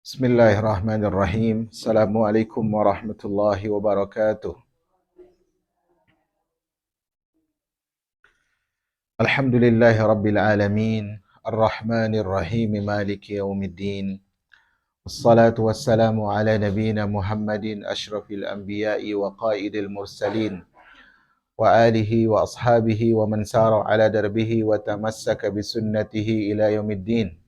Bismillahirrahmanirrahim. Assalamualaikum warahmatullahi wabarakatuh. Alhamdulillahi rabbil alamin. Ar-Rahmanir Rahim. Maliki yaumiddin. Wassalatu wassalamu ala nabiyyina Muhammadin asyrafil anbiya'i wa qaidil mursalin wa alihi wa ashabihi wa man sara ala darbihi wa tamassaka bisunnatihi ila yaumiddin.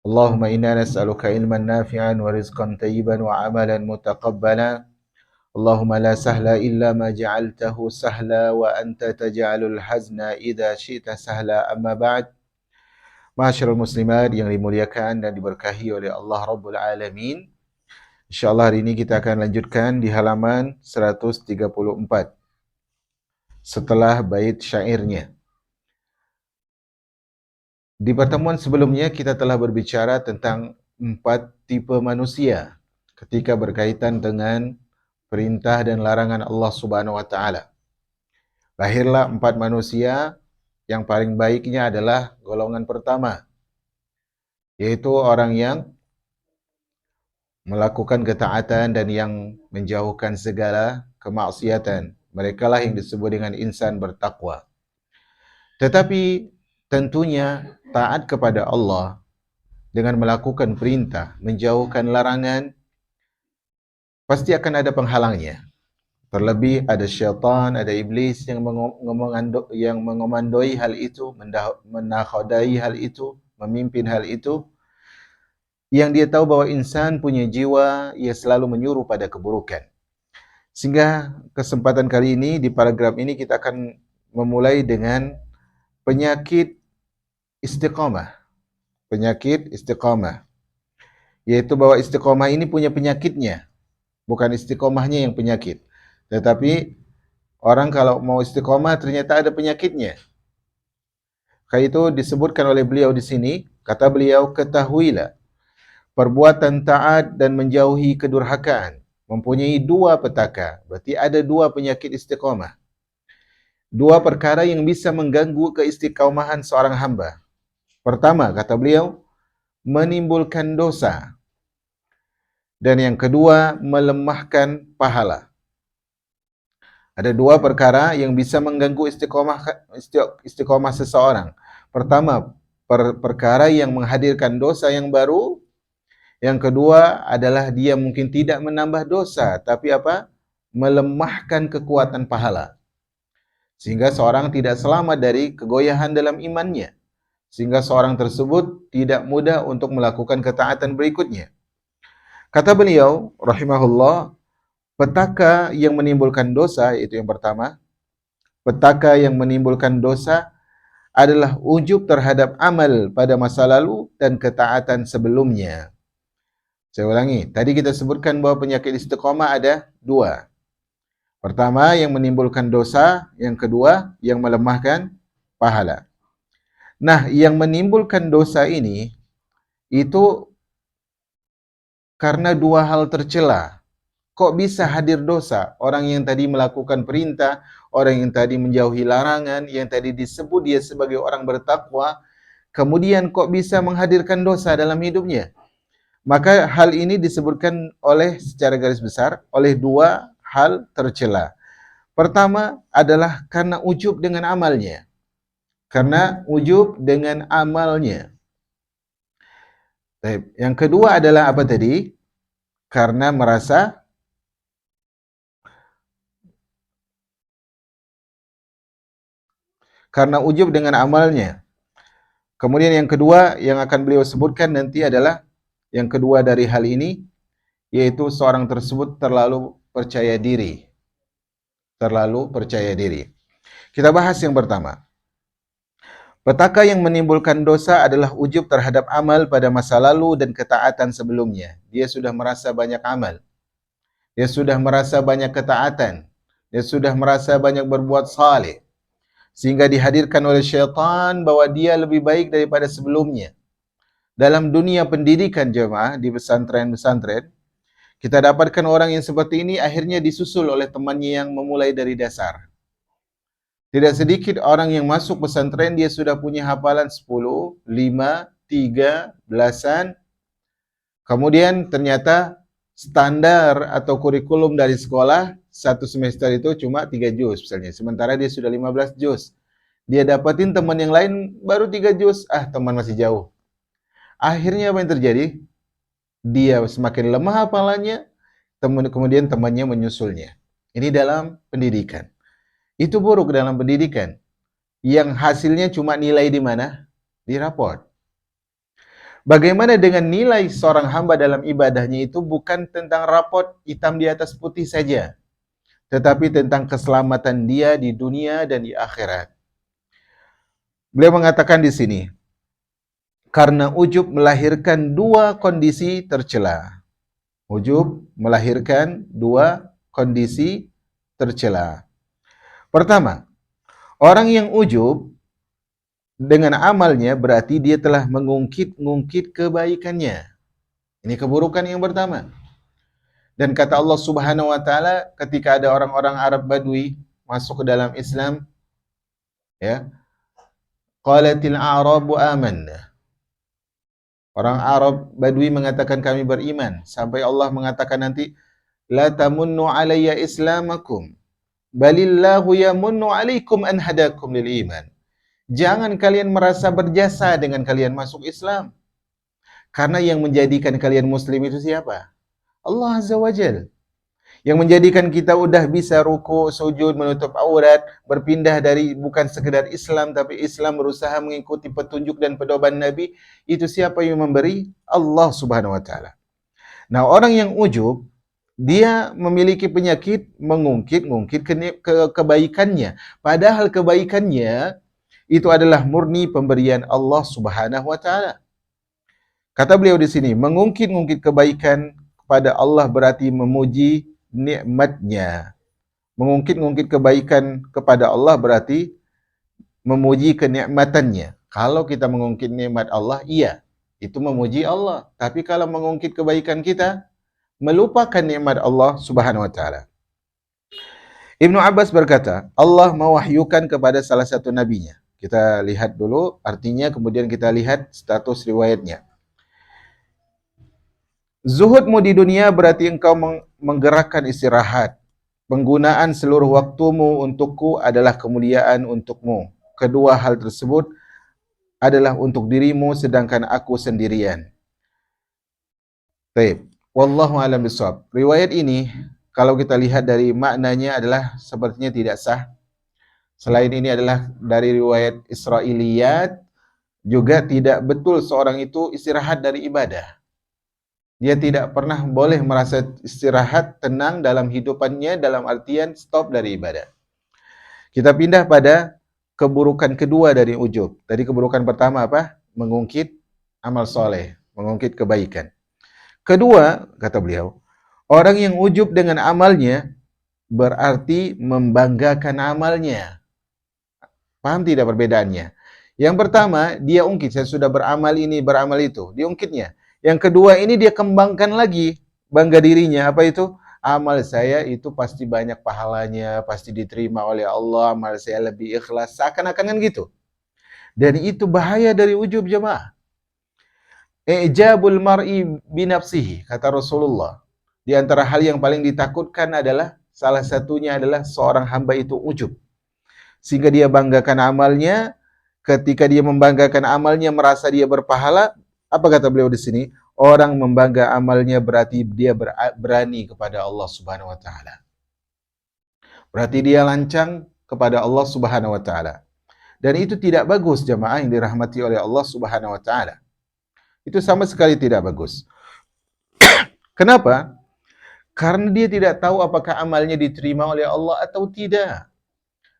Allahumma inna nas'aluka ilman nafi'an wa rizqan tayyiban wa amalan mutaqabbala. Allahumma la sahla illa ma ja'altahu sahla wa anta taj'alul hazna idza syi'ta sahla. Amma ba'd. Ma'asyiral muslimat yang dimuliakan dan diberkahi oleh Allah Rabbul Alamin. InsyaAllah hari ini kita akan lanjutkan di halaman 134 setelah bait syairnya. Di pertemuan sebelumnya kita telah berbicara tentang 4 tipe manusia ketika berkaitan dengan perintah dan larangan Allah Subhanahu wa taala. Lahirlah 4 manusia, yang paling baiknya adalah golongan pertama, yaitu orang yang melakukan ketaatan dan yang menjauhkan segala kemaksiatan. Merekalah yang disebut dengan insan bertakwa. Tetapi tentunya taat kepada Allah dengan melakukan perintah, menjauhkan larangan, pasti akan ada penghalangnya. Terlebih ada syaitan, ada iblis yang mengomandoi hal itu, menakhodai hal itu, memimpin hal itu. Yang dia tahu bahwa insan punya jiwa, ia selalu menyuruh pada keburukan. Sehingga kesempatan kali ini, di paragraf ini kita akan memulai dengan penyakit istiqamah. Penyakit istiqamah. Yaitu bahwa istiqamah ini punya penyakitnya. Bukan istiqamahnya yang penyakit. Tetapi orang kalau mau istiqamah ternyata ada penyakitnya. Karena itu disebutkan oleh beliau di sini, kata beliau, ketahuilah, perbuatan taat dan menjauhi kedurhakaan mempunyai 2 petaka. Berarti ada 2 penyakit istiqamah. 2 perkara yang bisa mengganggu keistiqamahan seorang hamba. Pertama, kata beliau, menimbulkan dosa. Dan yang kedua, melemahkan pahala. Ada 2 perkara yang bisa mengganggu istiqamah seseorang. Pertama, perkara yang menghadirkan dosa yang baru. Yang kedua adalah dia mungkin tidak menambah dosa, tapi apa? Melemahkan kekuatan pahala. Sehingga seorang tidak selamat dari kegoyahan dalam imannya. Sehingga seorang tersebut tidak mudah untuk melakukan ketaatan berikutnya. Kata beliau, rahimahullah, petaka yang menimbulkan dosa, itu yang pertama. Petaka yang menimbulkan dosa adalah ujub terhadap amal pada masa lalu dan ketaatan sebelumnya. Saya ulangi, tadi kita sebutkan bahwa penyakit istiqamah ada 2. Pertama, yang menimbulkan dosa. Yang kedua, yang melemahkan pahala. Nah, yang menimbulkan dosa ini, itu karena 2 hal tercela. Kok bisa hadir dosa? Orang yang tadi melakukan perintah, orang yang tadi menjauhi larangan, yang tadi disebut dia sebagai orang bertakwa, kemudian kok bisa menghadirkan dosa dalam hidupnya? Maka hal ini disebutkan oleh secara garis besar oleh 2 hal tercela. Pertama adalah karena ujub dengan amalnya. Karena ujub dengan amalnya. Yang kedua adalah apa tadi? Karena merasa karena ujub dengan amalnya. Kemudian yang kedua yang akan beliau sebutkan nanti adalah yang kedua dari hal ini, yaitu seorang tersebut terlalu percaya diri. Terlalu percaya diri. Kita bahas yang pertama. Petaka yang menimbulkan dosa adalah ujub terhadap amal pada masa lalu dan ketaatan sebelumnya. Dia sudah merasa banyak amal. Dia sudah merasa banyak ketaatan. Dia sudah merasa banyak berbuat saleh. Sehingga dihadirkan oleh syaitan bahwa dia lebih baik daripada sebelumnya. Dalam dunia pendidikan jemaah di pesantren-pesantren, kita dapatkan orang yang seperti ini akhirnya disusul oleh temannya yang memulai dari dasar. Tidak sedikit orang yang masuk pesantren dia sudah punya hafalan 10, 5, 3 belasan. Kemudian ternyata standar atau kurikulum dari sekolah satu semester itu cuma 3 juz misalnya. Sementara dia sudah 15 juz. Dia dapatin teman yang lain baru 3 juz. Teman masih jauh. Akhirnya apa yang terjadi? Dia semakin lemah hafalannya, kemudian temannya menyusulnya. Ini dalam pendidikan. Itu buruk dalam pendidikan. Yang hasilnya cuma nilai di mana? Di raport. Bagaimana dengan nilai seorang hamba dalam ibadahnya itu bukan tentang raport hitam di atas putih saja, tetapi tentang keselamatan dia di dunia dan di akhirat. Beliau mengatakan di sini, karena ujub melahirkan dua kondisi tercela. Ujub melahirkan dua kondisi tercela. Pertama, orang yang ujub dengan amalnya berarti dia telah mengungkit-ungkit kebaikannya. Ini keburukan yang pertama. Dan kata Allah Subhanahu wa taala ketika ada orang-orang Arab Badui masuk ke dalam Islam, ya. Qalatil a'rabu amanna. Orang Arab Badui mengatakan kami beriman, sampai Allah mengatakan nanti la tamunnu alayya islamakum balillahu yamunnu alaikum an hadakum lil iman. Jangan kalian merasa berjasa dengan kalian masuk Islam. Karena yang menjadikan kalian muslim itu siapa? Allah Azza wa Jal. Yang menjadikan kita udah bisa ruku, sujud, menutup aurat, berpindah dari bukan sekedar Islam, tapi Islam berusaha mengikuti petunjuk dan pedoman Nabi. Itu siapa yang memberi? Allah Subhanahu wa Ta'ala. Nah, orang yang ujub, dia memiliki penyakit mengungkit-ungkit kebaikannya. Padahal kebaikannya itu adalah murni pemberian Allah Subhanahu wa taala. Kata beliau di sini, mengungkit-ungkit kebaikan kepada Allah berarti memuji nikmatnya. Mengungkit-ungkit kebaikan kepada Allah berarti memuji kenikmatannya. Kalau kita mengungkit nikmat Allah, iya, itu memuji Allah. Tapi kalau mengungkit kebaikan kita, melupakan nikmat Allah Subhanahu wa taala. Ibnu Abbas berkata, Allah mewahyukan kepada salah satu nabinya. Kita lihat dulu artinya, kemudian kita lihat status riwayatnya. Zuhudmu di dunia berarti engkau menggerakkan istirahat. Penggunaan seluruh waktumu untukku adalah kemuliaan untukmu. Kedua hal tersebut adalah untuk dirimu sedangkan aku sendirian. Baik, wallahu a'lam bishawab. Riwayat ini kalau kita lihat dari maknanya adalah sepertinya tidak sah. Selain ini adalah dari riwayat Israiliyat, juga tidak betul seorang itu istirahat dari ibadah. Dia tidak pernah boleh merasa istirahat, tenang dalam hidupannya, dalam artian stop dari ibadah. Kita pindah pada keburukan kedua dari ujub. Tadi keburukan pertama apa? Mengungkit amal soleh, mengungkit kebaikan. Kedua, kata beliau, orang yang ujub dengan amalnya berarti membanggakan amalnya. Paham tidak perbedaannya? Yang pertama, dia ungkit, saya sudah beramal ini, beramal itu. Diungkitnya. Yang kedua, ini dia kembangkan lagi, bangga dirinya. Apa itu? Amal saya itu pasti banyak pahalanya, pasti diterima oleh Allah, amal saya lebih ikhlas. Seakan-akan kan gitu. Dan itu bahaya dari ujub, jemaah. Ijabul mar'i binafsihi, kata Rasulullah. Di antara hal yang paling ditakutkan adalah, salah satunya adalah seorang hamba itu ujub. Sehingga dia banggakan amalnya, ketika dia membanggakan amalnya merasa dia berpahala, apa kata beliau di sini? Orang membangga amalnya berarti dia berani kepada Allah Subhanahu wa taala. Berarti dia lancang kepada Allah Subhanahu wa taala. Dan itu tidak bagus, jemaah yang dirahmati oleh Allah Subhanahu wa taala. Itu sama sekali tidak bagus. Kenapa? Karena dia tidak tahu apakah amalnya diterima oleh Allah atau tidak.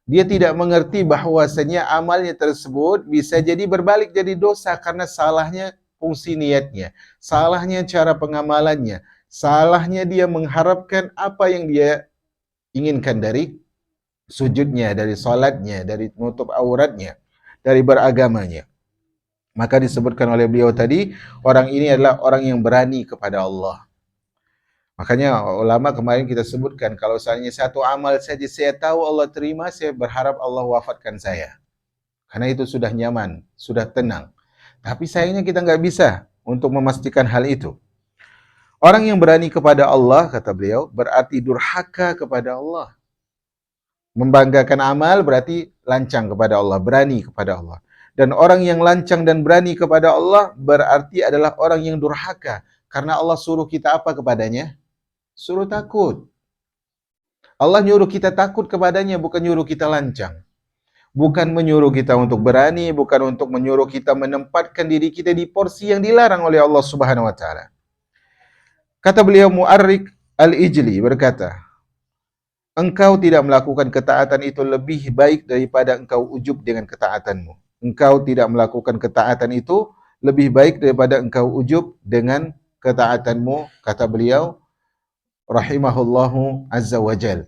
Dia tidak mengerti bahwasanya amalnya tersebut bisa jadi berbalik jadi dosa karena salahnya fungsi niatnya, salahnya cara pengamalannya, salahnya dia mengharapkan apa yang dia inginkan dari sujudnya, dari salatnya, dari menutup auratnya, dari beragamanya. Maka disebutkan oleh beliau tadi, orang ini adalah orang yang berani kepada Allah. Makanya ulama kemarin kita sebutkan, kalau misalnya satu amal saja saya tahu Allah terima, saya berharap Allah wafatkan saya. Karena itu sudah nyaman, sudah tenang. Tapi sayangnya kita nggak bisa untuk memastikan hal itu. Orang yang berani kepada Allah, kata beliau, berarti durhaka kepada Allah. Membanggakan amal berarti lancang kepada Allah, berani kepada Allah. Dan orang yang lancang dan berani kepada Allah berarti adalah orang yang durhaka. Karena Allah suruh kita apa kepadanya? Suruh takut. Allah nyuruh kita takut kepadanya, bukan nyuruh kita lancang. Bukan menyuruh kita untuk berani, bukan untuk menyuruh kita menempatkan diri kita di porsi yang dilarang oleh Allah Subhanahu wa taala. Kata beliau Mu'arrik Al-Ijli berkata, engkau tidak melakukan ketaatan itu lebih baik daripada engkau ujub dengan ketaatanmu. Engkau tidak melakukan ketaatan itu lebih baik daripada engkau ujub dengan ketaatanmu, kata beliau rahimahullahu azza wa jal.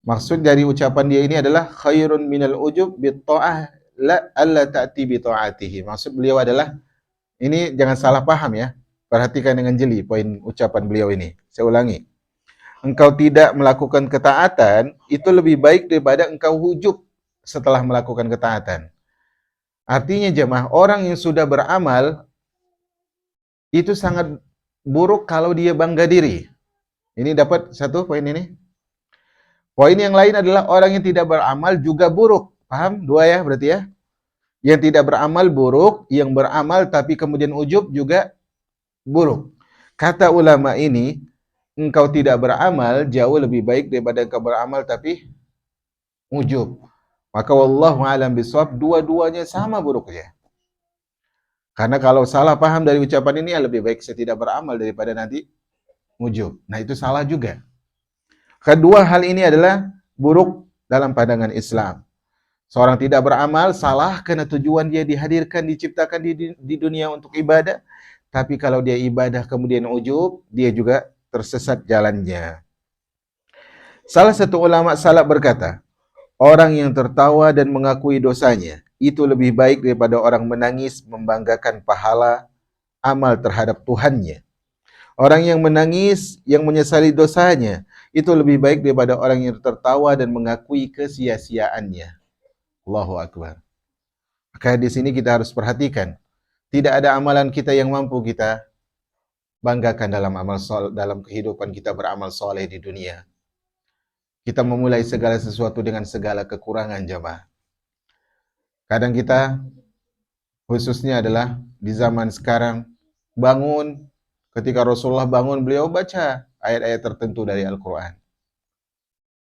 Maksud dari ucapan dia ini adalah khairun minal ujub bitta'ah la alla ta'ti bi ta'atihi. Maksud beliau adalah, ini jangan salah paham ya. Perhatikan dengan jeli poin ucapan beliau ini. Saya ulangi. Engkau tidak melakukan ketaatan itu lebih baik daripada engkau ujub setelah melakukan ketaatan. Artinya jemaah, orang yang sudah beramal itu sangat buruk kalau dia bangga diri. Ini dapat satu poin ini. Poin yang lain adalah orang yang tidak beramal juga buruk. Paham? Dua ya berarti ya. Yang tidak beramal buruk, yang beramal tapi kemudian ujub juga buruk. Kata ulama ini, engkau tidak beramal jauh lebih baik daripada engkau beramal tapi ujub. Maka wallahu a'lam bishawab, dua-duanya sama buruknya. Karena kalau salah paham dari ucapan ini, ya lebih baik saya tidak beramal daripada nanti ujub. Nah itu salah juga. Kedua hal ini adalah buruk dalam pandangan Islam. Seorang tidak beramal salah karena tujuan dia dihadirkan, diciptakan di dunia untuk ibadah. Tapi kalau dia ibadah kemudian ujub, dia juga tersesat jalannya. Salah satu ulama salaf berkata, orang yang tertawa dan mengakui dosanya, itu lebih baik daripada orang menangis membanggakan pahala amal terhadap Tuhannya. Orang yang menangis, yang menyesali dosanya, itu lebih baik daripada orang yang tertawa dan mengakui kesia-siaannya. Allahu Akbar. Maka di sini kita harus perhatikan, tidak ada amalan kita yang mampu kita banggakan dalam kehidupan kita beramal soleh di dunia. Kita memulai segala sesuatu dengan segala kekurangan jemaah. Kadang kita, khususnya adalah di zaman sekarang, bangun, ketika Rasulullah bangun, beliau baca ayat-ayat tertentu dari Al-Quran.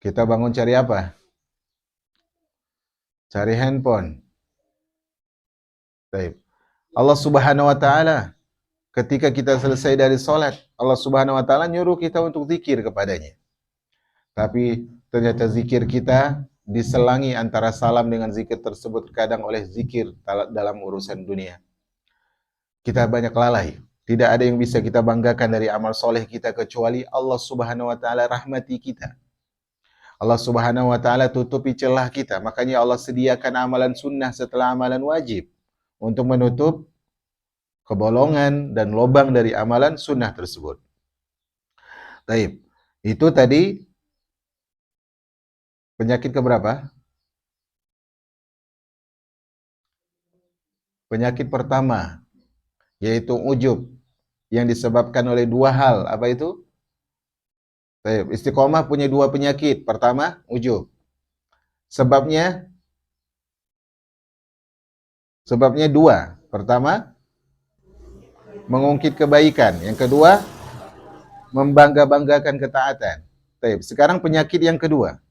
Kita bangun cari apa? Cari handphone. Baik. Allah Subhanahu wa taala ketika kita selesai dari salat, Allah Subhanahu wa taala nyuruh kita untuk zikir kepadanya. Tapi ternyata zikir kita diselangi antara salam dengan zikir tersebut kadang oleh zikir dalam urusan dunia. Kita banyak lalai. Tidak ada yang bisa kita banggakan dari amal soleh kita kecuali Allah Subhanahu wa taala rahmati kita. Allah Subhanahu wa taala tutupi celah kita. Makanya Allah sediakan amalan sunnah setelah amalan wajib untuk menutup kebolongan dan lubang dari amalan sunnah tersebut. Taib. Itu tadi penyakit keberapa? Penyakit pertama, yaitu ujub, yang disebabkan oleh dua hal. Apa itu? Istiqomah punya dua penyakit. Pertama, ujub. Sebabnya dua. Pertama, mengungkit kebaikan. Yang kedua, membangga-banggakan ketaatan. Sekarang penyakit yang kedua.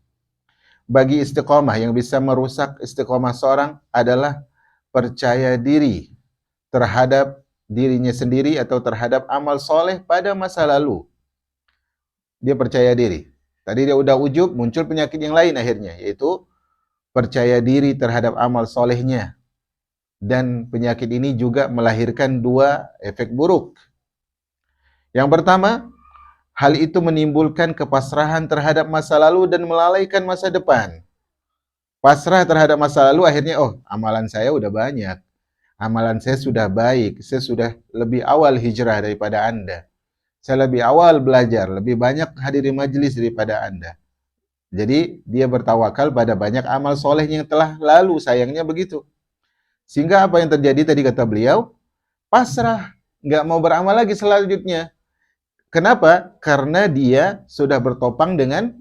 Bagi istiqomah, yang bisa merusak istiqomah seorang adalah percaya diri terhadap dirinya sendiri atau terhadap amal soleh pada masa lalu. Dia percaya diri. Tadi dia udah ujub, muncul penyakit yang lain akhirnya, yaitu percaya diri terhadap amal solehnya. Dan penyakit ini juga melahirkan dua efek buruk. Yang pertama, hal itu menimbulkan kepasrahan terhadap masa lalu dan melalaikan masa depan. Pasrah terhadap masa lalu akhirnya, oh amalan saya udah banyak. Amalan saya sudah baik, saya sudah lebih awal hijrah daripada Anda. Saya lebih awal belajar, lebih banyak hadiri majelis daripada Anda. Jadi dia bertawakal pada banyak amal soleh yang telah lalu, sayangnya begitu. Sehingga apa yang terjadi tadi kata beliau? Pasrah, nggak mau beramal lagi selanjutnya. Kenapa? Karena dia sudah bertopang dengan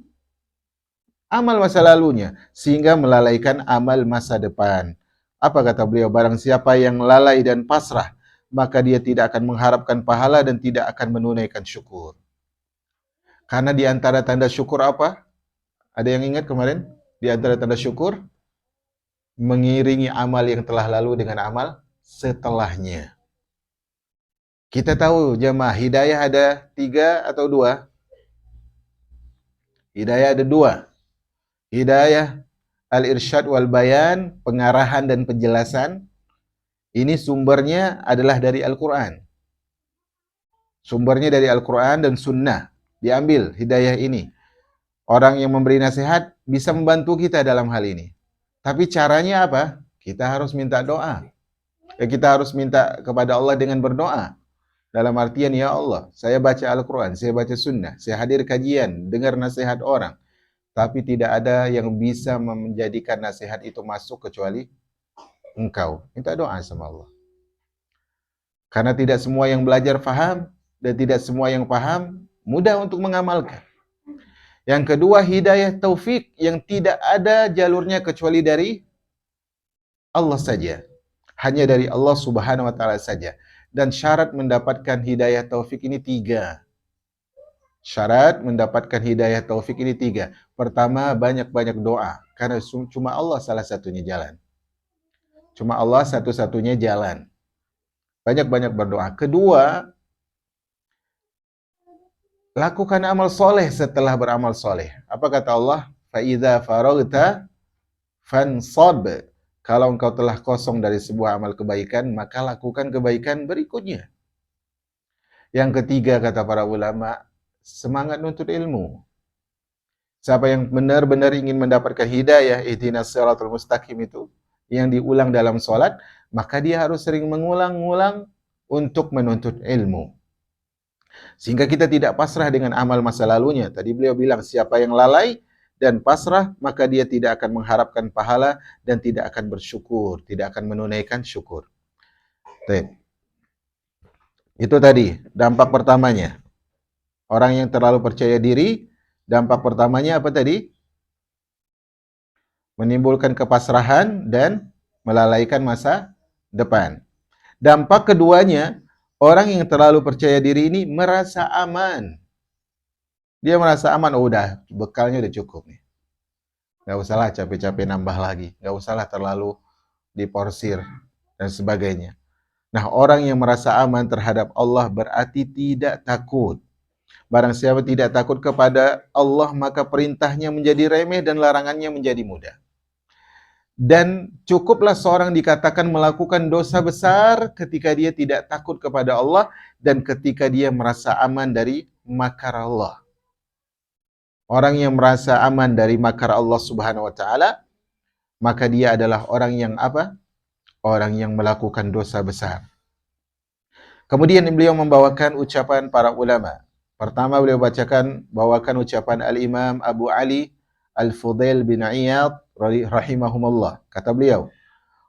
amal masa lalunya, sehingga melalaikan amal masa depan. Apa kata beliau? Barang siapa yang lalai dan pasrah, maka dia tidak akan mengharapkan pahala dan tidak akan menunaikan syukur. Karena di antara tanda syukur apa? Ada yang ingat kemarin? Di antara tanda syukur, mengiringi amal yang telah lalu dengan amal setelahnya. Kita tahu jemaah hidayah ada 3 atau 2? Hidayah ada 2. Hidayah al-irsyad wal bayan, pengarahan dan penjelasan. Ini sumbernya adalah dari Al-Quran. Sumbernya dari Al-Quran dan Sunnah. Diambil hidayah ini. Orang yang memberi nasihat bisa membantu kita dalam hal ini. Tapi caranya apa? Kita harus minta doa. Kita harus minta kepada Allah dengan berdoa. Dalam artian, ya Allah, saya baca Al-Quran, saya baca Sunnah, saya hadir kajian, dengar nasihat orang. Tapi tidak ada yang bisa menjadikan nasihat itu masuk kecuali Engkau. Minta doa sama Allah. Karena tidak semua yang belajar paham, dan tidak semua yang paham mudah untuk mengamalkan. Yang kedua, hidayah taufik yang tidak ada jalurnya kecuali dari Allah saja. Hanya dari Allah Subhanahu wa taala saja. Dan syarat mendapatkan hidayah taufik ini 3. Syarat mendapatkan hidayah taufik ini 3. Pertama, banyak-banyak doa. Karena cuma Allah salah satunya jalan. Cuma Allah satu-satunya jalan. Banyak-banyak berdoa. Kedua, lakukan amal soleh setelah beramal soleh. Apa kata Allah? Fa'idha faragta fansab. Kalau engkau telah kosong dari sebuah amal kebaikan, maka lakukan kebaikan berikutnya. Yang ketiga, kata para ulama, semangat nuntut ilmu. Siapa yang benar-benar ingin mendapatkan hidayah, ihdinas siratal mustaqim itu, yang diulang dalam sholat, maka dia harus sering mengulang-ulang untuk menuntut ilmu. Sehingga kita tidak pasrah dengan amal masa lalunya. Tadi beliau bilang, siapa yang lalai dan pasrah, maka dia tidak akan mengharapkan pahala dan tidak akan bersyukur, tidak akan menunaikan syukur. Itu tadi, dampak pertamanya. Orang yang terlalu percaya diri, dampak pertamanya apa tadi? Menimbulkan kepasrahan dan melalaikan masa depan. Dampak keduanya, orang yang terlalu percaya diri ini merasa aman. Dia merasa aman, oh udah, bekalnya udah cukup nih. Nggak usahlah capek-capek nambah lagi. Nggak usahlah terlalu diporsir dan sebagainya. Nah, orang yang merasa aman terhadap Allah berarti tidak takut. Barang siapa tidak takut kepada Allah, maka perintahnya menjadi remeh dan larangannya menjadi mudah. Dan cukuplah seorang dikatakan melakukan dosa besar ketika dia tidak takut kepada Allah dan ketika dia merasa aman dari makar Allah. Orang yang merasa aman dari makar Allah Subhanahu wa taala, maka dia adalah orang yang apa? Orang yang melakukan dosa besar. Kemudian beliau membawakan ucapan para ulama. Pertama beliau bawakan ucapan Al-Imam Abu Ali Al-Fudail bin Iyad rahimahumullah. Kata beliau,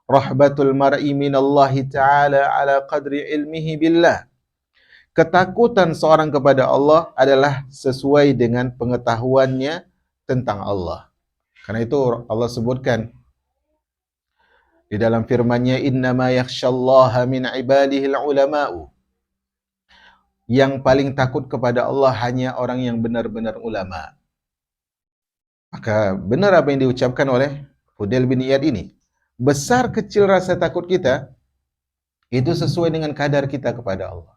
rahbatul mar'i minallahi ta'ala ala qadri ilmihi billah. Ketakutan seorang kepada Allah adalah sesuai dengan pengetahuannya tentang Allah. Karena itu Allah sebutkan di dalam firman-Nya, innama yakhsyallaha min ibadihil ulama'u. Yang paling takut kepada Allah hanya orang yang benar-benar ulama. Maka benar apa yang diucapkan oleh Fudail bin Iyad ini. Besar kecil rasa takut kita itu sesuai dengan kadar kita kepada Allah.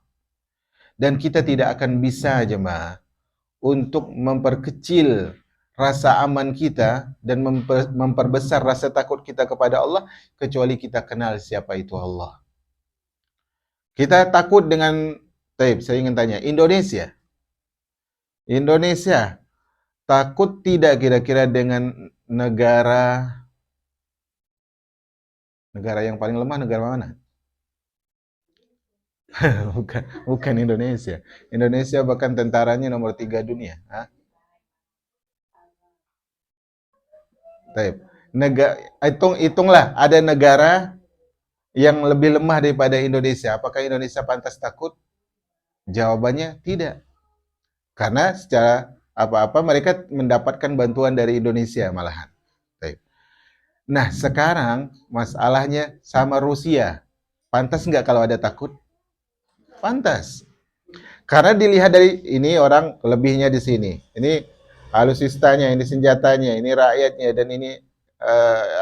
Dan kita tidak akan bisa jemaah untuk memperkecil rasa aman kita dan memperbesar rasa takut kita kepada Allah kecuali kita kenal siapa itu Allah. Kita takut dengan, saya ingin tanya, Indonesia takut tidak kira-kira dengan negara yang paling lemah, negara mana? bukan Indonesia. Indonesia bahkan tentaranya nomor 3 dunia. Hitunglah, ada negara yang lebih lemah daripada Indonesia. Apakah Indonesia pantas takut? Jawabannya tidak. Karena secara apa-apa mereka mendapatkan bantuan dari Indonesia malahan. Baik. Nah, sekarang masalahnya sama Rusia. Pantas nggak kalau ada takut? Pantas. Karena dilihat dari ini orang lebihnya di sini. Ini alusistanya, ini senjatanya, ini rakyatnya, dan ini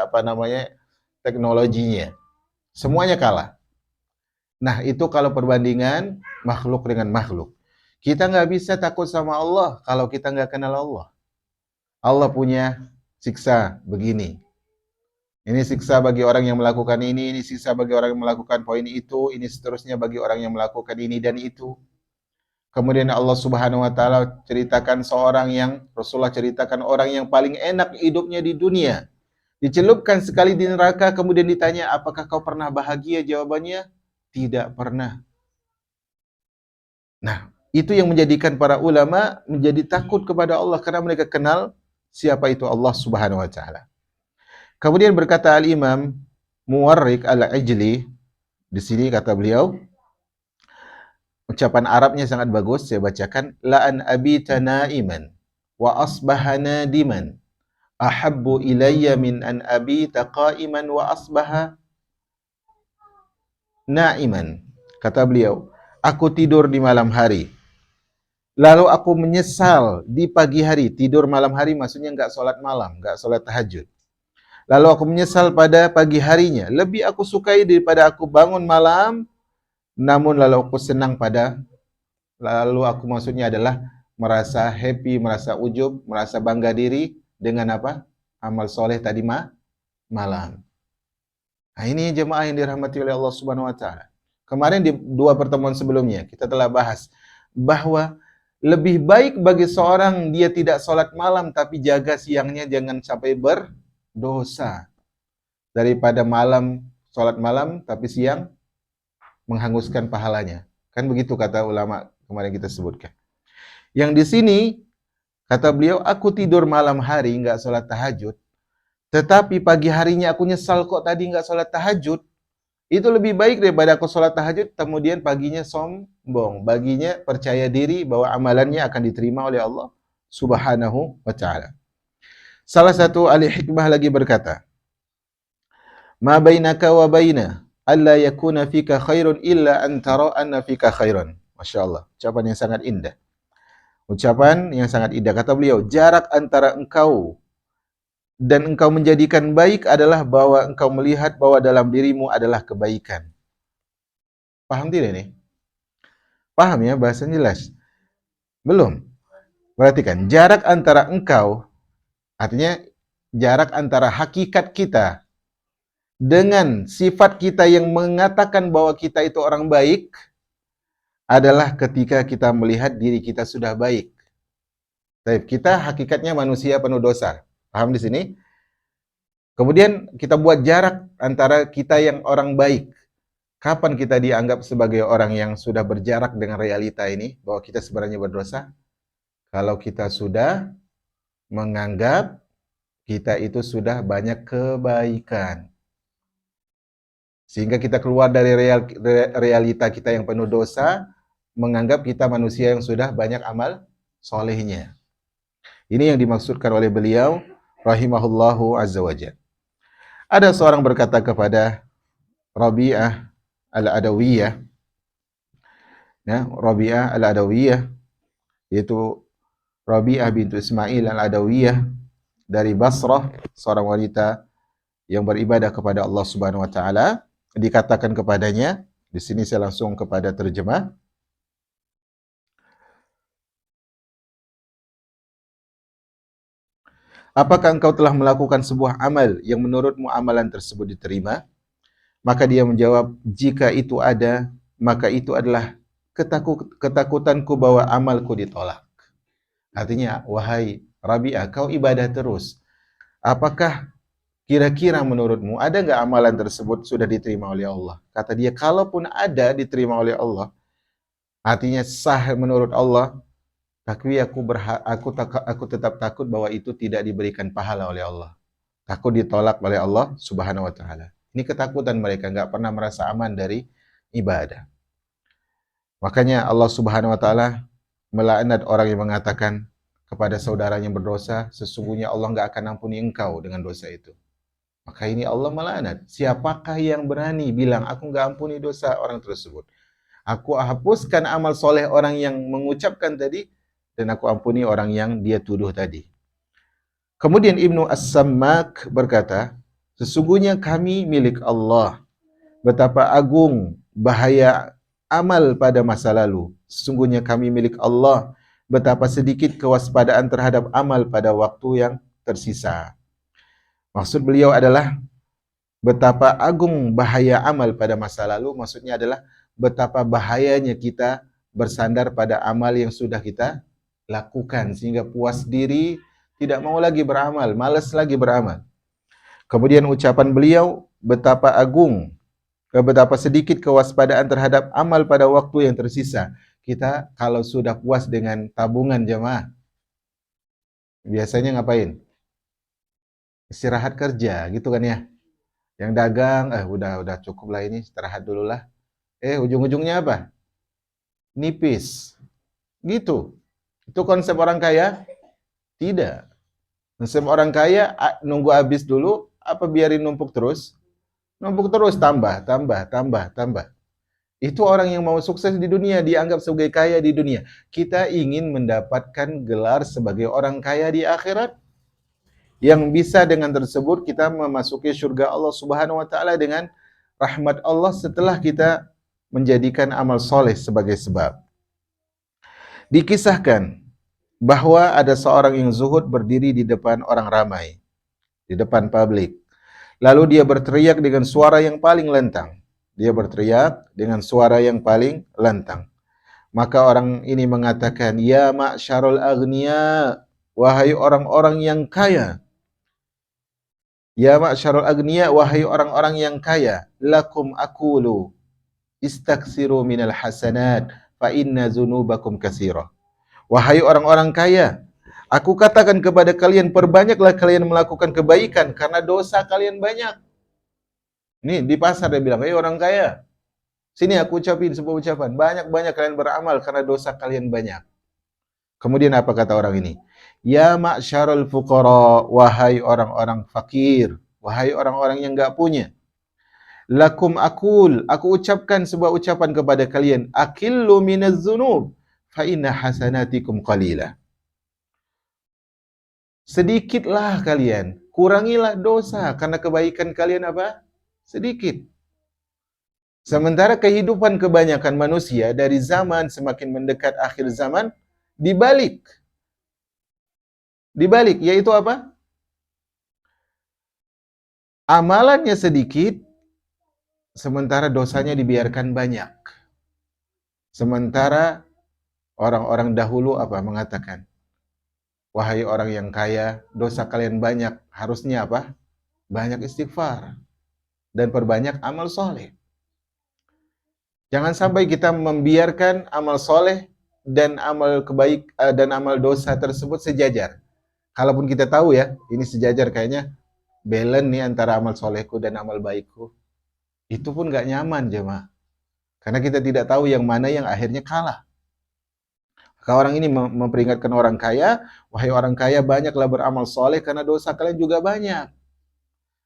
apa namanya teknologinya. Semuanya kalah. Nah, itu kalau perbandingan makhluk dengan makhluk. Kita nggak bisa takut sama Allah kalau kita nggak kenal Allah. Allah punya siksa begini. Ini siksa bagi orang yang melakukan ini siksa bagi orang yang melakukan poin itu, ini seterusnya bagi orang yang melakukan ini dan itu. Kemudian Allah Subhanahu wa taala ceritakan seorang yang Rasulullah ceritakan orang yang paling enak hidupnya di dunia. Dicelupkan sekali di neraka kemudian ditanya, "Apakah kau pernah bahagia?" Jawabannya, tidak pernah. Nah, itu yang menjadikan para ulama menjadi takut kepada Allah karena mereka kenal siapa itu Allah Subhanahu wa taala. Kemudian berkata Al-Imam Muwarriq Al-Ijli, di sini kata beliau, ucapan Arabnya sangat bagus, saya bacakan, la an abita naiman wa asbaha nadiman ahabbu ilayya min an abita qa'iman wa asbaha naiman. Kata beliau, aku tidur di malam hari, lalu aku menyesal di pagi hari. Tidur malam hari maksudnya enggak sholat malam, enggak sholat tahajud. Lalu aku menyesal pada pagi harinya. Lebih aku sukai daripada aku bangun malam, namun lalu aku senang pada, lalu aku maksudnya adalah merasa happy, merasa ujub, merasa bangga diri dengan apa? Amal soleh tadi malam. Nah, ini jemaah yang dirahmati oleh Allah Subhanahu wa taala. Kemarin di dua pertemuan sebelumnya kita telah bahas bahwa lebih baik bagi seorang dia tidak sholat malam tapi jaga siangnya jangan sampai berdosa daripada malam sholat malam tapi siang menghanguskan pahalanya. Kan begitu kata ulama kemarin kita sebutkan. Yang di sini kata beliau, aku tidur malam hari nggak sholat tahajud, tetapi pagi harinya aku nyesal kok tadi nggak sholat tahajud. Itu lebih baik daripada aku sholat tahajud, kemudian paginya sombong. Baginya percaya diri bahwa amalannya akan diterima oleh Allah Subhanahu wa ta'ala. Salah satu ahli hikmah lagi berkata, ma bainaka wa baina alla yakuna fika khairun illa an tara anna fika khairan. Masya Allah, ucapan yang sangat indah. Ucapan yang sangat indah. Kata beliau, jarak antara engkau dan engkau menjadikan baik adalah bahwa engkau melihat bahwa dalam dirimu adalah kebaikan. Paham tidak nih? Paham ya, bahasanya jelas? Belum? Perhatikan, jarak antara engkau, artinya jarak antara hakikat kita dengan sifat kita yang mengatakan bahwa kita itu orang baik adalah ketika kita melihat diri kita sudah baik. Kita hakikatnya manusia penuh dosa. Paham di sini? Kemudian kita buat jarak antara kita yang orang baik. Kapan kita dianggap sebagai orang yang sudah berjarak dengan realita ini, bahwa kita sebenarnya berdosa? Kalau kita sudah menganggap kita itu sudah banyak kebaikan. Sehingga kita keluar dari realita kita yang penuh dosa, menganggap kita manusia yang sudah banyak amal solehnya. Ini yang dimaksudkan oleh beliau, rahimahullahu azza wa jalla. Ada seorang berkata kepada Rabi'ah al-Adawiyah, ya, Rabi'ah al-Adawiyah, yaitu Rabi'ah bintu Ismail al-Adawiyah dari Basrah, seorang wanita yang beribadah kepada Allah Subhanahu wa taala, dikatakan kepadanya, di sini saya langsung kepada terjemah. Apakah engkau telah melakukan sebuah amal yang menurutmu amalan tersebut diterima? Maka dia menjawab, jika itu ada, maka itu adalah ketakutanku bahwa amalku ditolak. Artinya, wahai Rabi'ah, kau ibadah terus. Apakah kira-kira menurutmu ada nggak amalan tersebut sudah diterima oleh Allah? Kata dia, kalaupun ada diterima oleh Allah, artinya sah menurut Allah, tapi aku tetap takut bahwa itu tidak diberikan pahala oleh Allah. Takut ditolak oleh Allah Subhanahu wa taala. Ini ketakutan mereka, nggak pernah merasa aman dari ibadah. Makanya Allah Subhanahu wa taala melaknat orang yang mengatakan kepada saudaranya yang berdosa, sesungguhnya Allah nggak akan ampuni engkau dengan dosa itu. Maka ini Allah melaknat. Siapakah yang berani bilang aku nggak ampuni dosa orang tersebut? Aku hapuskan amal soleh orang yang mengucapkan tadi, dan aku ampuni orang yang dia tuduh tadi. Kemudian Ibnu As-Sammak berkata, sesungguhnya kami milik Allah. Betapa agung bahaya amal pada masa lalu. Sesungguhnya kami milik Allah. Betapa sedikit kewaspadaan terhadap amal pada waktu yang tersisa. Maksud beliau adalah betapa agung bahaya amal pada masa lalu. Maksudnya adalah betapa bahayanya kita bersandar pada amal yang sudah kita lakukan. Sehingga puas diri, tidak mau lagi beramal, malas lagi beramal. Kemudian ucapan beliau, betapa agung, betapa sedikit kewaspadaan terhadap amal pada waktu yang tersisa. Kita kalau sudah puas dengan tabungan jemaah, biasanya ngapain? Istirahat kerja, gitu kan ya. Yang dagang, udah cukup lah ini, istirahat dulu lah. Ujung-ujungnya apa? Nipis. Gitu. Itu konsep orang kaya? Tidak. Konsep orang kaya, nunggu habis dulu, apa biarin numpuk terus? Numpuk terus, tambah, tambah, tambah, tambah. Itu orang yang mau sukses di dunia, dianggap sebagai kaya di dunia. Kita ingin mendapatkan gelar sebagai orang kaya di akhirat. Yang bisa dengan tersebut kita memasuki surga Allah Subhanahu wa taala dengan rahmat Allah setelah kita menjadikan amal soleh sebagai sebab. Dikisahkan bahwa ada seorang yang zuhud berdiri di depan orang ramai, di depan publik. Lalu dia berteriak dengan suara yang paling lantang. Dia berteriak dengan suara yang paling lantang. Maka orang ini mengatakan, "Ya ma'syarul aghnia, wahai orang-orang yang kaya. Ya ma'syarul aghnia, wahai orang-orang yang kaya, lakum aqulu istaksiru minal hasanat fa inna dzunubakum katsira." Wahai orang-orang kaya, aku katakan kepada kalian, perbanyaklah kalian melakukan kebaikan karena dosa kalian banyak. Nih di pasar dia bilang, orang kaya, sini aku ucapin sebuah ucapan, banyak-banyak kalian beramal karena dosa kalian banyak. Kemudian apa kata orang ini? Ya ma'syarul fuqara, wahai orang-orang fakir, wahai orang-orang yang enggak punya. Lakum akul, aku ucapkan sebuah ucapan kepada kalian, akillu minaz dzunub fa inna hasanatikum qalilah. Sedikitlah kalian, kurangilah dosa karena kebaikan kalian apa? Sedikit. Sementara kehidupan kebanyakan manusia dari zaman semakin mendekat akhir zaman dibalik. Dibalik, yaitu apa? Amalannya sedikit, sementara dosanya dibiarkan banyak. Sementara orang-orang dahulu apa mengatakan? Wahai orang yang kaya, dosa kalian banyak, harusnya apa? Banyak istighfar dan perbanyak amal soleh. Jangan sampai kita membiarkan amal soleh dan amal amal dosa tersebut sejajar. Kalaupun kita tahu ya, ini sejajar kayaknya balance nih antara amal solehku dan amal baikku. Itu pun gak nyaman jemaah. Karena kita tidak tahu yang mana yang akhirnya kalah. Maka orang ini memperingatkan orang kaya, wahai orang kaya banyaklah beramal soleh karena dosa kalian juga banyak.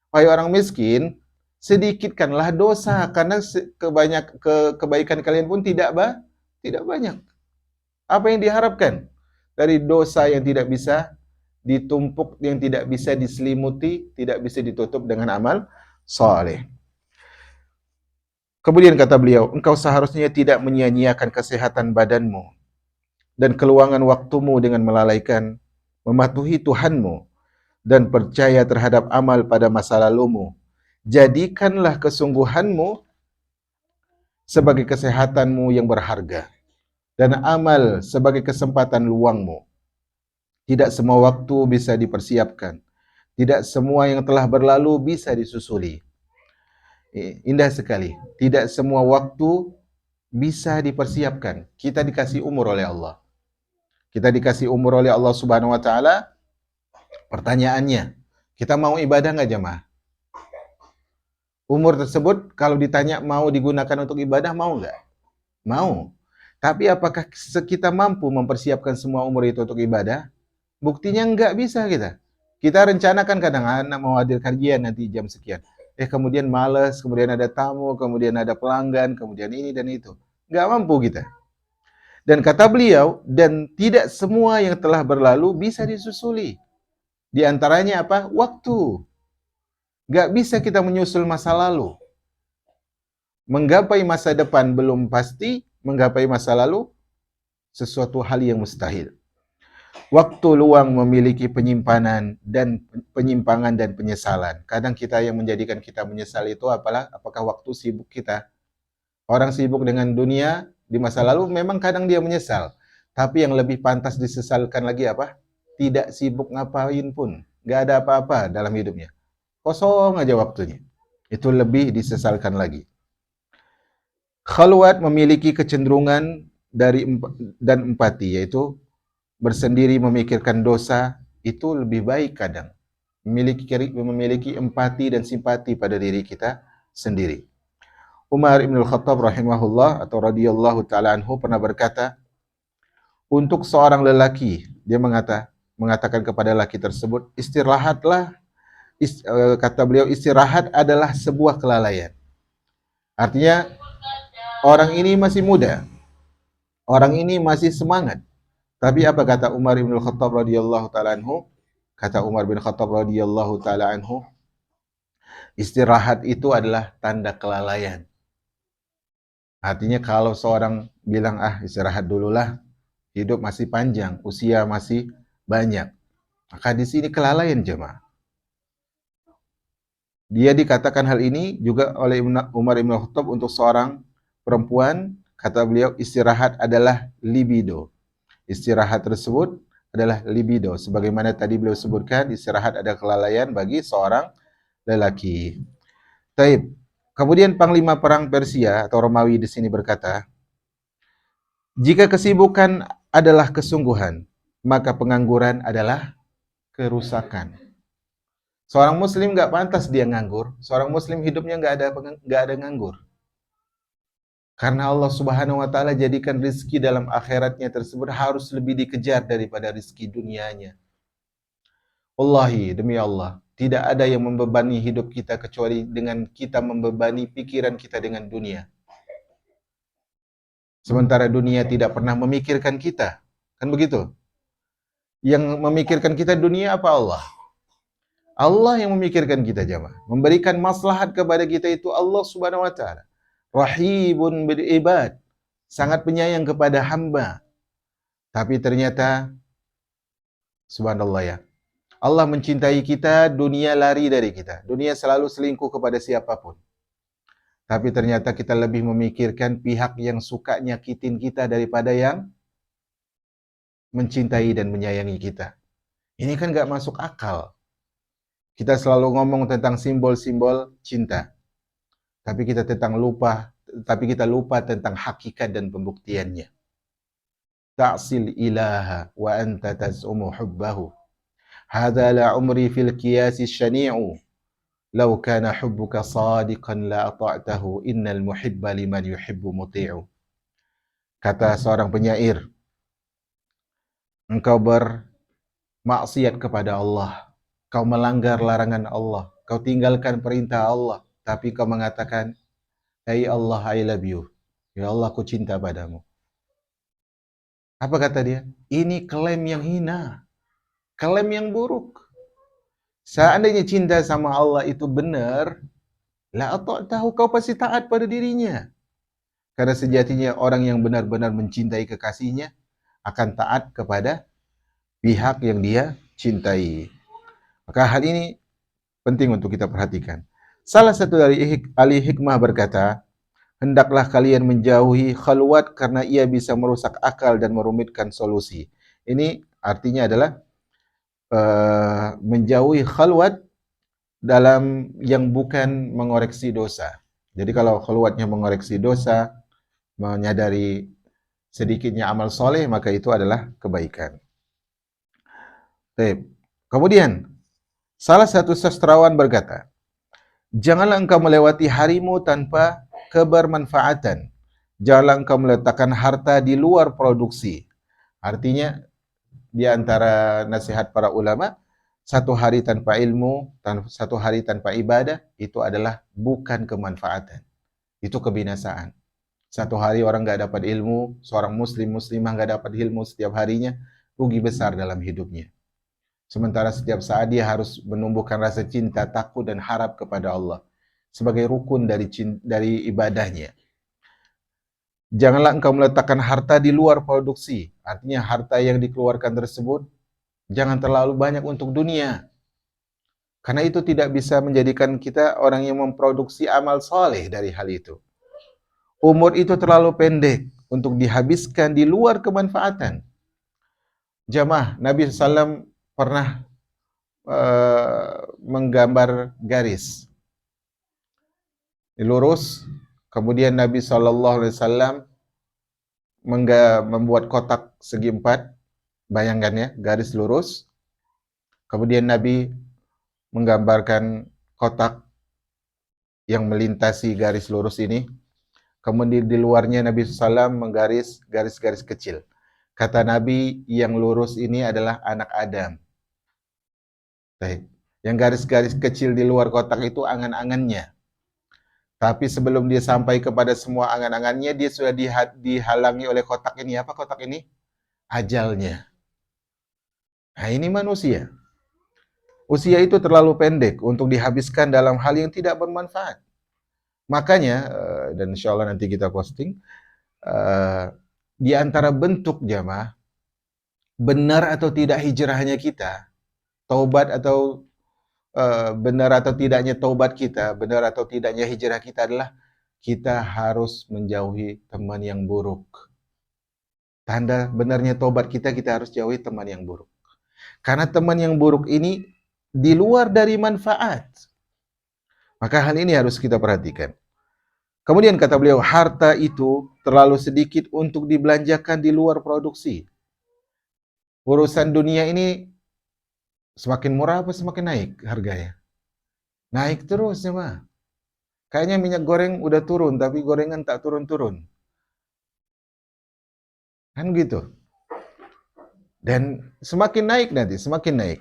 Wahai orang miskin, sedikitkanlah dosa karena kebaikan kalian pun tidak banyak. Apa yang diharapkan dari dosa yang tidak bisa ditumpuk, yang tidak bisa diselimuti, tidak bisa ditutup dengan amal soleh. Kemudian kata beliau, engkau seharusnya tidak menyia-nyiakan kesehatan badanmu dan keluangan waktumu dengan melalaikan, mematuhi Tuhanmu dan percaya terhadap amal pada masa lalumu. Jadikanlah kesungguhanmu sebagai kesehatanmu yang berharga dan amal sebagai kesempatan luangmu. Tidak semua waktu bisa dipersiapkan. Tidak semua yang telah berlalu bisa disusuli. Indah sekali. Tidak semua waktu bisa dipersiapkan. Kita dikasih umur oleh Allah. Kita dikasih umur oleh Allah Subhanahu wa taala. Pertanyaannya, kita mau ibadah enggak jemaah? Umur tersebut kalau ditanya mau digunakan untuk ibadah, mau nggak? Mau. Tapi apakah kita mampu mempersiapkan semua umur itu untuk ibadah? Buktinya nggak bisa kita. Kita rencanakan kadang anak mau hadir kajian nanti jam sekian. Kemudian males, kemudian ada tamu, kemudian ada pelanggan, kemudian ini dan itu. Nggak mampu kita. Dan kata beliau, dan tidak semua yang telah berlalu bisa disusuli. Di antaranya apa? Waktu. Nggak bisa kita menyusul masa lalu. Menggapai masa depan belum pasti, menggapai masa lalu sesuatu hal yang mustahil. Waktu luang memiliki penyimpanan dan penyimpangan dan penyesalan. Kadang kita yang menjadikan kita menyesal itu apakah waktu sibuk kita. Orang sibuk dengan dunia di masa lalu memang kadang dia menyesal. Tapi yang lebih pantas disesalkan lagi apa? Tidak sibuk ngapain pun. Nggak ada apa-apa dalam hidupnya. Kosong aja waktunya. Itu lebih disesalkan lagi. Khalwat memiliki kecenderungan dan empati, yaitu bersendiri memikirkan dosa, itu lebih baik kadang. Memiliki empati dan simpati pada diri kita sendiri. Umar Ibn Khattab rahimahullah atau radhiyallahu ta'ala anhu pernah berkata, untuk seorang lelaki, dia mengatakan kepada lelaki tersebut, istirahatlah, kata beliau, istirahat adalah sebuah kelalaian. Artinya, orang ini masih muda, orang ini masih semangat. Tapi apa kata Umar bin Khattab radhiyallahu taala anhu? Kata Umar bin Khattab radhiyallahu taala anhu, istirahat itu adalah tanda kelalaian. Artinya kalau seorang bilang istirahat dululah, hidup masih panjang, usia masih banyak. Maka di sini kelalaian jemaah. Dia dikatakan hal ini juga oleh Umar bin Khattab untuk seorang perempuan, kata beliau istirahat adalah libido. Istirahat tersebut adalah libido. Sebagaimana tadi beliau sebutkan, istirahat adalah kelalaian bagi seorang lelaki. Taib. Kemudian Panglima Perang Persia atau Romawi di sini berkata, jika kesibukan adalah kesungguhan, maka pengangguran adalah kerusakan. Seorang Muslim nggak pantas dia nganggur. Seorang Muslim hidupnya nggak ada nganggur. Karena Allah Subhanahu wa taala jadikan rizki dalam akhiratnya tersebut harus lebih dikejar daripada rizki dunianya. Wallahi, demi Allah, tidak ada yang membebani hidup kita kecuali dengan kita membebani pikiran kita dengan dunia. Sementara dunia tidak pernah memikirkan kita. Kan begitu? Yang memikirkan kita dunia apa Allah? Allah yang memikirkan kita jemaah. Memberikan maslahat kepada kita itu Allah Subhanahu wa taala. Rahibun bil ibad, sangat penyayang kepada hamba. Tapi ternyata subhanallah ya, Allah mencintai kita, dunia lari dari kita. Dunia selalu selingkuh kepada siapapun. Tapi ternyata kita lebih memikirkan pihak yang suka nyakitin kita daripada yang mencintai dan menyayangi kita. Ini kan gak masuk akal. Kita selalu ngomong tentang simbol-simbol cinta. Tapi kita lupa tentang hakikat dan pembuktiannya. Ta'sil ilaha wa anta taz'umu hubbahu. Hadza la umri fil qiyasi syani'u. Law kana hubbuka sadiqan la ata'tahu innal muhibba liman yuhibbu muti'u. Kata seorang penyair, engkau bermaksiat kepada Allah, kau melanggar larangan Allah, kau tinggalkan perintah Allah, tapi kau mengatakan, hey Allah, I love you. Ya Allah, aku cinta padamu. Apa kata dia? Ini klaim yang hina. Klaim yang buruk. Seandainya cinta sama Allah itu benar, la tahu kau pasti taat pada dirinya. Karena sejatinya orang yang benar-benar mencintai kekasihnya akan taat kepada pihak yang dia cintai. Maka hal ini penting untuk kita perhatikan. Salah satu dari ahli hikmah berkata, hendaklah kalian menjauhi khalwat karena ia bisa merusak akal dan merumitkan solusi. Ini artinya adalah menjauhi khalwat dalam yang bukan mengoreksi dosa. Jadi kalau khalwatnya mengoreksi dosa, menyadari sedikitnya amal soleh, maka itu adalah kebaikan. Kemudian, salah satu sastrawan berkata, Janganlah engkau melewati harimu tanpa kebermanfaatan. Janganlah engkau meletakkan harta di luar produksi. Artinya, di antara nasihat para ulama, satu hari tanpa ilmu, satu hari tanpa ibadah, itu adalah bukan kemanfaatan. Itu kebinasaan. Satu hari orang nggak dapat ilmu, seorang muslimah nggak dapat ilmu setiap harinya, rugi besar dalam hidupnya. Sementara setiap saat dia harus menumbuhkan rasa cinta, takut, dan harap kepada Allah sebagai rukun dari ibadahnya. Janganlah engkau meletakkan harta di luar produksi. Artinya harta yang dikeluarkan tersebut jangan terlalu banyak untuk dunia. Karena itu tidak bisa menjadikan kita orang yang memproduksi amal soleh dari hal itu. Umur itu terlalu pendek untuk dihabiskan di luar kemanfaatan. Jamaah, Nabi SAW pernah menggambar garis lurus, kemudian Nabi SAW membuat kotak segi 4, bayangkan ya, garis lurus, kemudian Nabi menggambarkan kotak yang melintasi garis lurus ini, kemudian di luarnya Nabi SAW menggaris garis-garis kecil. Kata Nabi, yang lurus ini adalah anak Adam. Baik. Yang garis-garis kecil di luar kotak itu angan-angannya. Tapi sebelum dia sampai kepada semua angan-angannya, dia sudah dihalangi oleh kotak ini. Apa kotak ini? Ajalnya. Nah, ini manusia. Usia itu terlalu pendek untuk dihabiskan dalam hal yang tidak bermanfaat. Makanya, dan insya Allah nanti kita posting, di antara bentuk jamaah, benar atau tidak hijrahnya kita, taubat atau benar atau tidaknya taubat kita, benar atau tidaknya hijrah kita adalah kita harus menjauhi teman yang buruk. Tanda benarnya taubat kita harus jauhi teman yang buruk. Karena teman yang buruk ini di luar dari manfaat. Maka hal ini harus kita perhatikan. Kemudian kata beliau, harta itu terlalu sedikit untuk dibelanjakan di luar produksi. Urusan dunia ini semakin murah apa semakin naik harganya? Naik terus ya mah. Kayaknya minyak goreng udah turun, tapi gorengan tak turun-turun. Kan gitu. Dan semakin naik nanti, semakin naik.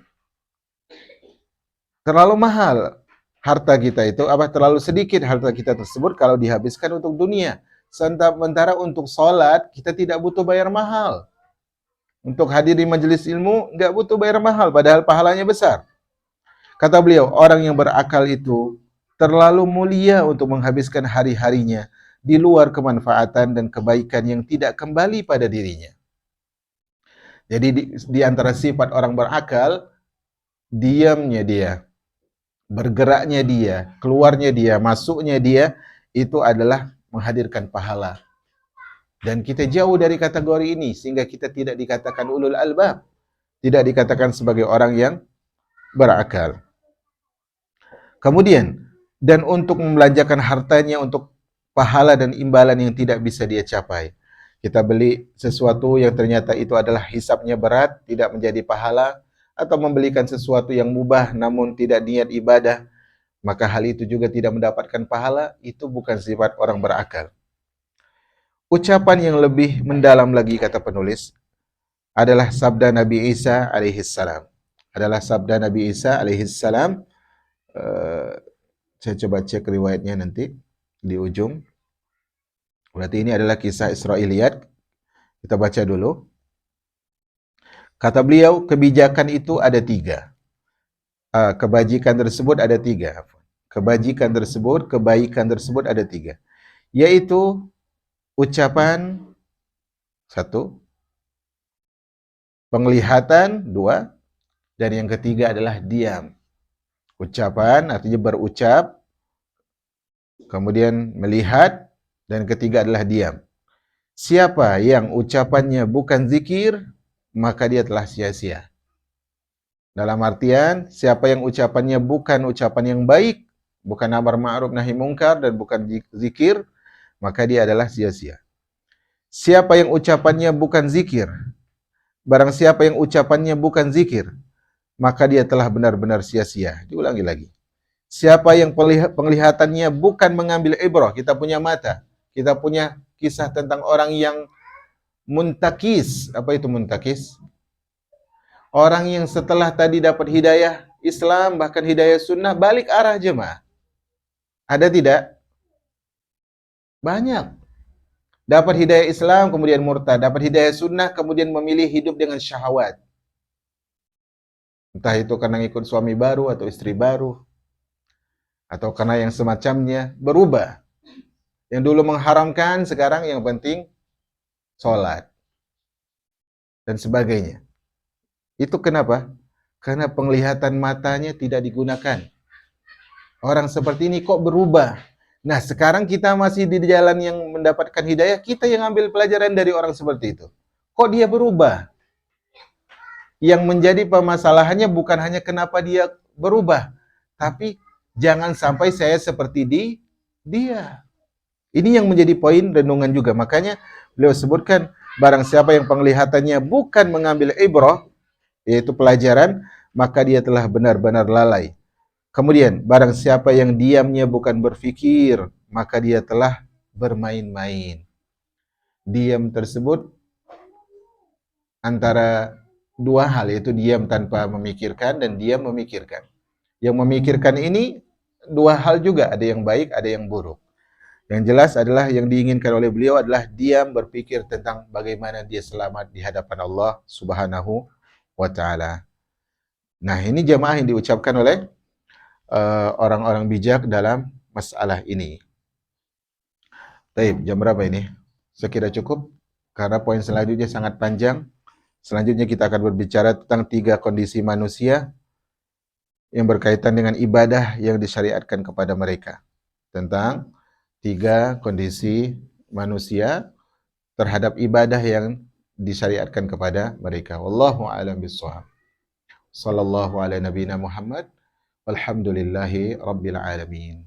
Terlalu mahal harta kita itu, terlalu sedikit harta kita tersebut kalau dihabiskan untuk dunia. Sementara untuk sholat, kita tidak butuh bayar mahal. Untuk hadir di majelis ilmu, nggak butuh bayar mahal, padahal pahalanya besar. Kata beliau, orang yang berakal itu terlalu mulia untuk menghabiskan hari-harinya di luar kemanfaatan dan kebaikan yang tidak kembali pada dirinya. Jadi di antara sifat orang berakal, diamnya dia, bergeraknya dia, keluarnya dia, masuknya dia, itu adalah menghadirkan pahala. Dan kita jauh dari kategori ini, sehingga kita tidak dikatakan ulul albab, tidak dikatakan sebagai orang yang berakal. Kemudian, dan untuk membelanjakan hartanya untuk pahala dan imbalan yang tidak bisa dia capai. Kita beli sesuatu yang ternyata itu adalah hisabnya berat, tidak menjadi pahala, atau membelikan sesuatu yang mubah namun tidak niat ibadah, maka hal itu juga tidak mendapatkan pahala, itu bukan sifat orang berakal. Ucapan yang lebih mendalam lagi, kata penulis, adalah sabda Nabi Isa alaihissalam. Adalah sabda Nabi Isa alaihissalam. Saya coba cek riwayatnya nanti di ujung. Berarti ini adalah kisah Israiliyat. Kita baca dulu. Kata beliau, kebijakan itu ada 3. Kebajikan tersebut ada 3. Kebajikan tersebut, kebaikan tersebut ada 3. Yaitu ucapan 1, penglihatan 2, dan yang ketiga adalah diam. Ucapan artinya berucap, kemudian melihat, dan ketiga adalah diam. Siapa yang ucapannya bukan zikir, maka dia telah sia-sia. Dalam artian, siapa yang ucapannya bukan ucapan yang baik, bukan amar ma'ruf nahi mungkar, dan bukan zikir, maka dia adalah sia-sia. Siapa yang ucapannya bukan zikir, barang siapa yang ucapannya bukan zikir, maka dia telah benar-benar sia-sia. Diulangi lagi. Siapa yang penglihatannya bukan mengambil ibrah, kita punya mata. Kita punya kisah tentang orang yang muntakis. Apa itu muntakis? Orang yang setelah tadi dapat hidayah Islam, bahkan hidayah sunnah, balik arah jemaah. Ada tidak? Banyak. Dapat hidayah Islam, kemudian murtad. Dapat hidayah sunnah, kemudian memilih hidup dengan syahwat. Entah itu karena ikut suami baru atau istri baru, atau karena yang semacamnya, berubah. Yang dulu mengharamkan, sekarang yang penting sholat. Dan sebagainya. Itu kenapa? Karena penglihatan matanya tidak digunakan. Orang seperti ini kok berubah? Nah, sekarang kita masih di jalan yang mendapatkan hidayah, kita yang ambil pelajaran dari orang seperti itu. Kok dia berubah? Yang menjadi permasalahannya bukan hanya kenapa dia berubah, tapi jangan sampai saya seperti dia. Ini yang menjadi poin renungan juga. Makanya beliau sebutkan, barang siapa yang penglihatannya bukan mengambil ibrah, yaitu pelajaran, maka dia telah benar-benar lalai. Kemudian, barang siapa yang diamnya bukan berfikir, maka dia telah bermain-main. Diam tersebut antara dua hal, yaitu diam tanpa memikirkan dan diam memikirkan. Yang memikirkan ini dua hal juga, ada yang baik, ada yang buruk. Yang jelas adalah yang diinginkan oleh beliau adalah diam berpikir tentang bagaimana dia selamat di hadapan Allah Subhanahu wa Ta'ala. Nah, ini jamaah yang diucapkan oleh orang-orang bijak dalam masalah ini. Taib, jam berapa ini? Saya kira cukup, karena poin selanjutnya sangat panjang. Selanjutnya kita akan berbicara tentang 3 kondisi manusia yang berkaitan dengan ibadah yang disyariatkan kepada mereka. Tentang 3 kondisi manusia terhadap ibadah yang disyariatkan kepada mereka. Wallahu a'lam bishawab. Sallallahu ala nabiyina Muhammad. Walhamdulillahi rabbil alamin.